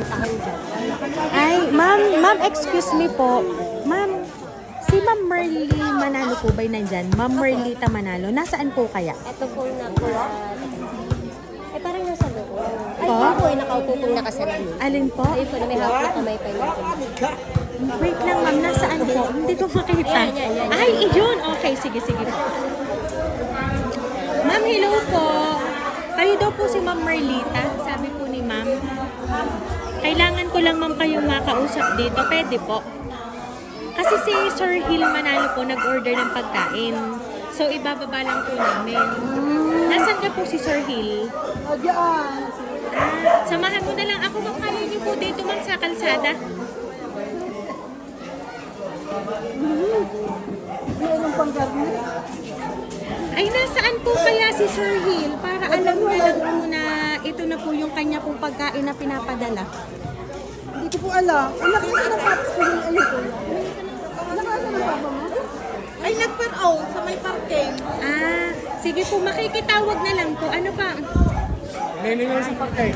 pupuntahan dyan. Ay, ma'am, excuse me po. Ma'am, si Ma'am Merly Manalo po ba'y nandyan? Ma'am Merlita Manalo, nasaan po kaya? Ito po na po. Parang nasa loob. Ay, Po? po ay nakaupo pong nakasarili. Alin po? Ayun po na may hawak na kamay pa yun. Wait lang ma'am, nasaan po? Hindi ko makita. Yan. Ay, iyon. Okay, sige. Ma'am, hello po. Kayo daw po si Ma'am Merlita. Sabi po ni ma'am. Kailangan ko lang ma'am kayong makausap dito. Pwede po. Kasi si Sir Hill Manalo po nag-order ng pagkain. So, ibababa lang po namin. Nasaan ka po si Sir Hill? Samahan mo na lang ako. Makalayo niyo po dito ma'am sa kalsada. Ay, nasaan po kaya si Sir Hill? Para alam niya lang po na ito na po yung kanya pong pagkain na pinapadala. Hindi ko po alam. Anak ko na paps ko yung ano ko. Nakasa na papa mo? Ay, nagparaw sa may parking. Ah, sige po, makikitawag na lang po. Ano pa? Meaning sa parkay.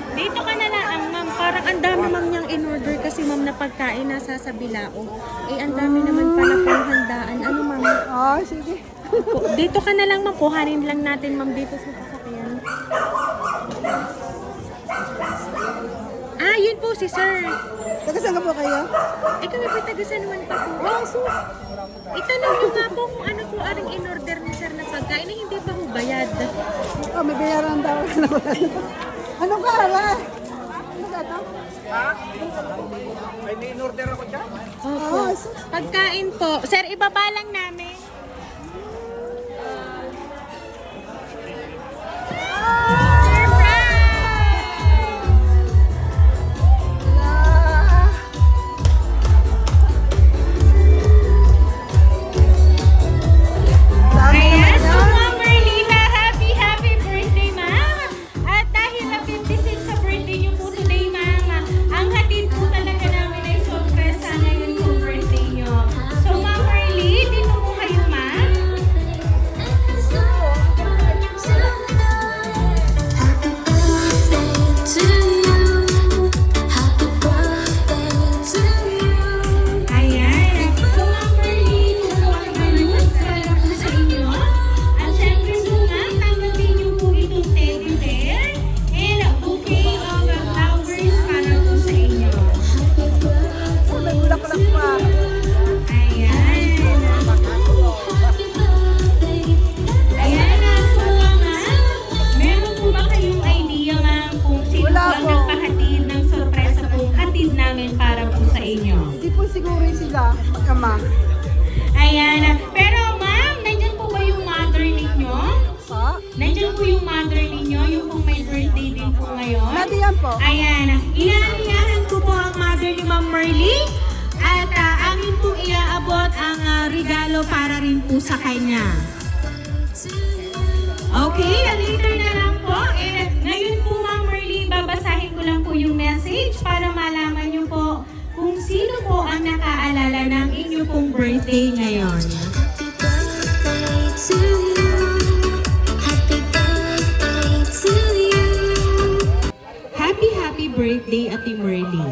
Dito ka na lang, ma'am. Parang ang dami ma'am niyang in-order kasi ma'am na pagkain nasa sa bilao. Eh, ang dami naman pala pong handaan. Ano ma'am? Ah, sige. Dito ka na lang ma'am. Kuhanin lang natin ma'am dito sa sasakyan. Ah, yun po si sir. Taga saan ka po kayo? Eh, kami po taga San Juan pa po. Itanong nyo nga po kung ano po aring in-order ni sir na pagkain na hindi pa ho bayad. Oh, may bayaran daw. Anong kara? Ano ka to? Ay, may in-order ako dyan. Opo. Pagkain po. Sir, ibaba lang namin. Ayan, so Ma'am Merlita, happy birthday, ma'am! At dahil na 56 sa birthday niyo po today, ma'am, ang hatid po talaga namin ay sorpresa ngayon po birthday niyo. So Ma'am Merly, dito po kayo, ma'am. Ayan. So Ma'am Merly, kukuha ang balloon para po sa inyo. At syempre po, ma'am, tanggapin niyo po itong teddy bear and a bouquet of flowers para po sa inyo. Nagulak-ulak pa. Ayan. Ayan, so ma'am, meron po ba kayong idea, ma'am, kung sino Wala po ang po. nagpahatid ng sorpresa pong hatid namin para po sa inyo? Hindi po siguro sila. Mag-ama. Ayan. Pero ma'am, nandyan po ba yung mother ninyo? Pa? Nandyan po yung mother ninyo, yung pong may birthday din po ngayon. Dati yan po. Ayan. Inaanyahan ko po ang mother ni Ma'am Merly. At amin po iaabot ang regalo para rin po sa kanya. Okay, later na lang po. Ngayon po Ma'am Merly, babasahin ko lang po yung message para malaman nyo po kung sino po ang nakaalala ng inyo pong birthday ngayon. Happy birthday, Ate Merly.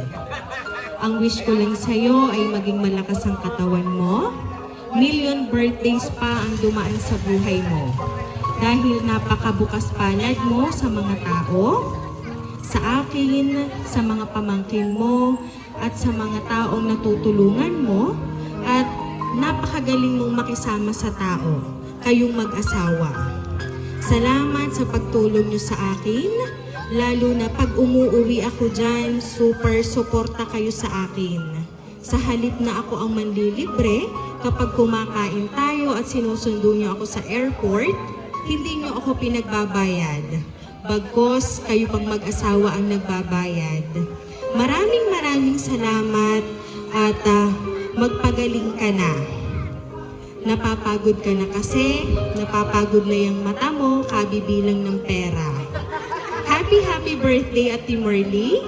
Ang wish ko lang sa'yo ay maging malakas ang katawan mo. Million birthdays pa ang dumaan sa buhay mo. Dahil napakabukas palad mo sa mga tao, sa akin, sa mga pamangkin mo, at sa mga taong natutulungan mo, at napakagaling mong makisama sa tao, kayong mag-asawa. Salamat sa pagtulong niyo sa akin, lalo na pag umuwi ako dyan, super suporta kayo sa akin. Sa halip na ako ang manlilibre, kapag kumakain tayo at sinusundo niyo ako sa airport, hindi niyo ako pinagbabayad. Bagkos, kayo pang mag-asawa ang nagbabayad. Maraming salamat at magpagaling ka na. Napapagod ka na kasi, napapagod na yung mata mo, kabibilang ng pera. Happy birthday, Ate Merly.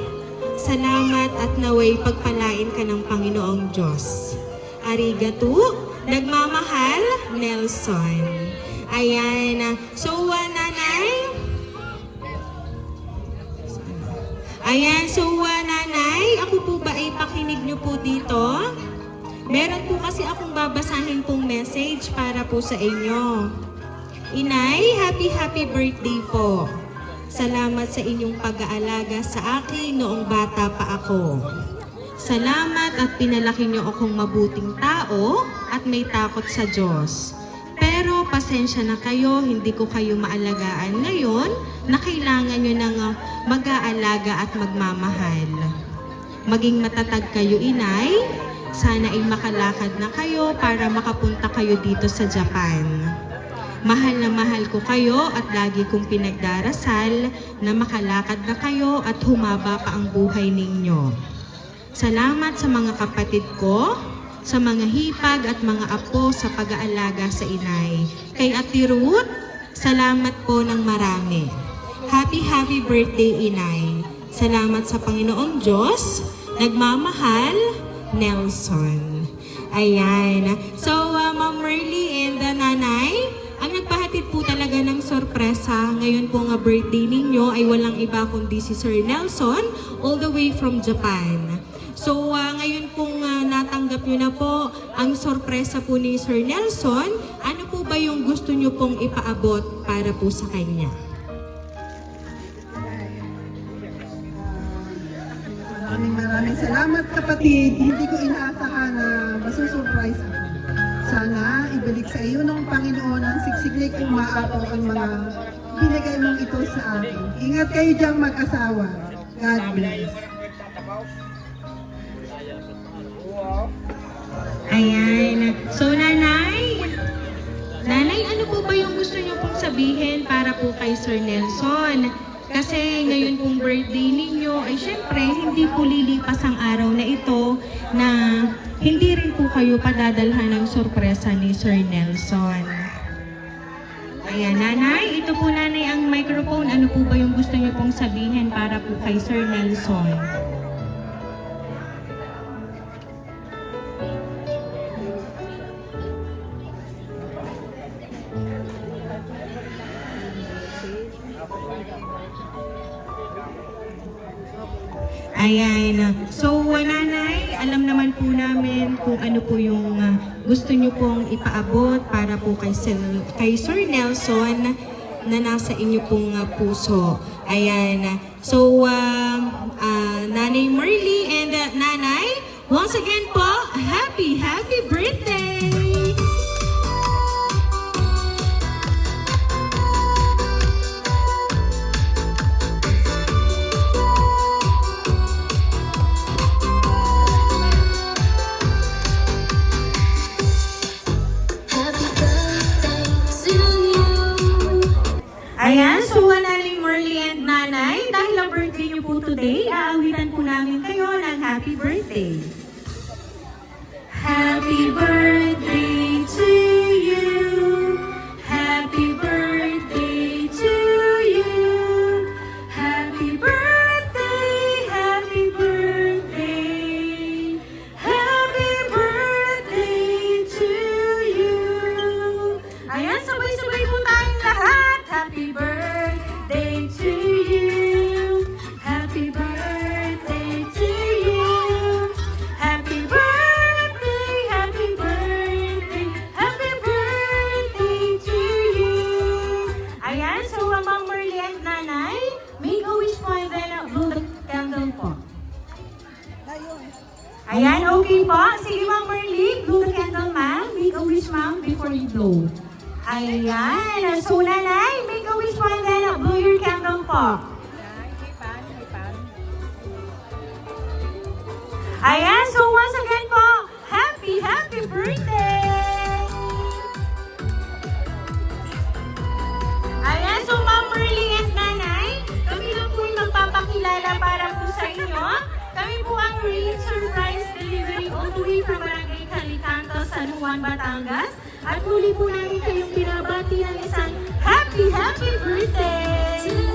Salamat at naway pagpalain ka ng Panginoong Diyos. Arigato, nagmamahal, Nelson. Ayan, so nanay, Ayan, so nanay, ako po ba ay pakinig niyo po dito? Meron po kasi akong babasahin pong message para po sa inyo. Inay, happy birthday po. Salamat sa inyong pag-aalaga sa akin noong bata pa ako. Salamat at pinalaki niyo akong mabuting tao at may takot sa Diyos. Pero pasensya na kayo, hindi ko kayo maalagaan ngayon na kailangan niyo ng mag-aalaga at magmamahal. Maging matatag kayo, inay. Sana ay makalakad na kayo para makapunta kayo dito sa Japan. Mahal na mahal ko kayo at lagi kong pinagdarasal na makalakad na kayo at humaba pa ang buhay ninyo. Salamat sa mga kapatid ko, sa mga hipag at mga apo sa pag-aalaga sa inay. Kay Ate Ruth, salamat po ng marami. Happy birthday, inay. Salamat sa Panginoong Diyos, nagmamahal, Nelson. Ayan. So, Ma'am Merly and Nanay, ang nagpahatid po talaga ng sorpresa ngayon po nga birthday ninyo ay walang iba kundi si Sir Nelson all the way from Japan. So, ngayon pong natanggap nyo na po ang sorpresa po ni Sir Nelson, ano po ba yung gusto nyo pong ipaabot para po sa kanya? Maraming salamat kapatid. Hindi ko inaasahan na masusurprise ako. Sana ibalik sa iyo ng Panginoon ang siksiklik kung maapaw ang mga binigay mong ito sa akin. Ingat kayo diyang mag-asawa. God bless. Ayan. So, Nanay, ano po ba yung gusto niyo pong sabihin para po kay Sir Nelson? Kasi ngayon pong birthday ninyo ay syempre hindi po lilipas ang araw na ito na hindi rin po kayo padadalhan ng sorpresa ni Sir Nelson. Ayan, Nanay, ito po Nanay ang microphone. Ano po ba yung gusto niyo pong sabihin para po kay Sir Nelson? Ayan. So, Nanay, alam naman po namin kung ano po yung gusto nyo pong ipaabot para po kay Sir Nelson na nasa inyo pong puso. Ayan. So, Nanay Merly and Nanay, once again po, happy birthday! Ayan, so Nanay Merly and Nanay, dahil ang birthday niyo po today, aawitan po namin kayo ng happy birthday. Happy birthday to you. Happy birthday to you. Happy birthday, happy birthday. Happy birthday to you. Ayan, sabay-sabay po tayong lahat. Happy birthday to you. Happy birthday to you. Happy birthday, happy birthday, happy birthday to you. Ayan, so Ma'am Merly and Nanay, make a wish po and then blow the candle po. Ayan, okay po. Sige Ma'am Merly, blow the candle ma'am. Make a wish ma'am before you blow. Ayan. So, Nanay, make a wish po and then blow your candle po. Ayan. So, once again po, happy birthday! Ayan. So, Ma'am Merly and Nanay, kami lang po yung magpapakilala para po sa inyo. Kami po ang Real Surprise Delivery all the way from Barangay Calicanto, San Juan, Batangas. At muli po namin kayong pinabati ng isang happy birthday!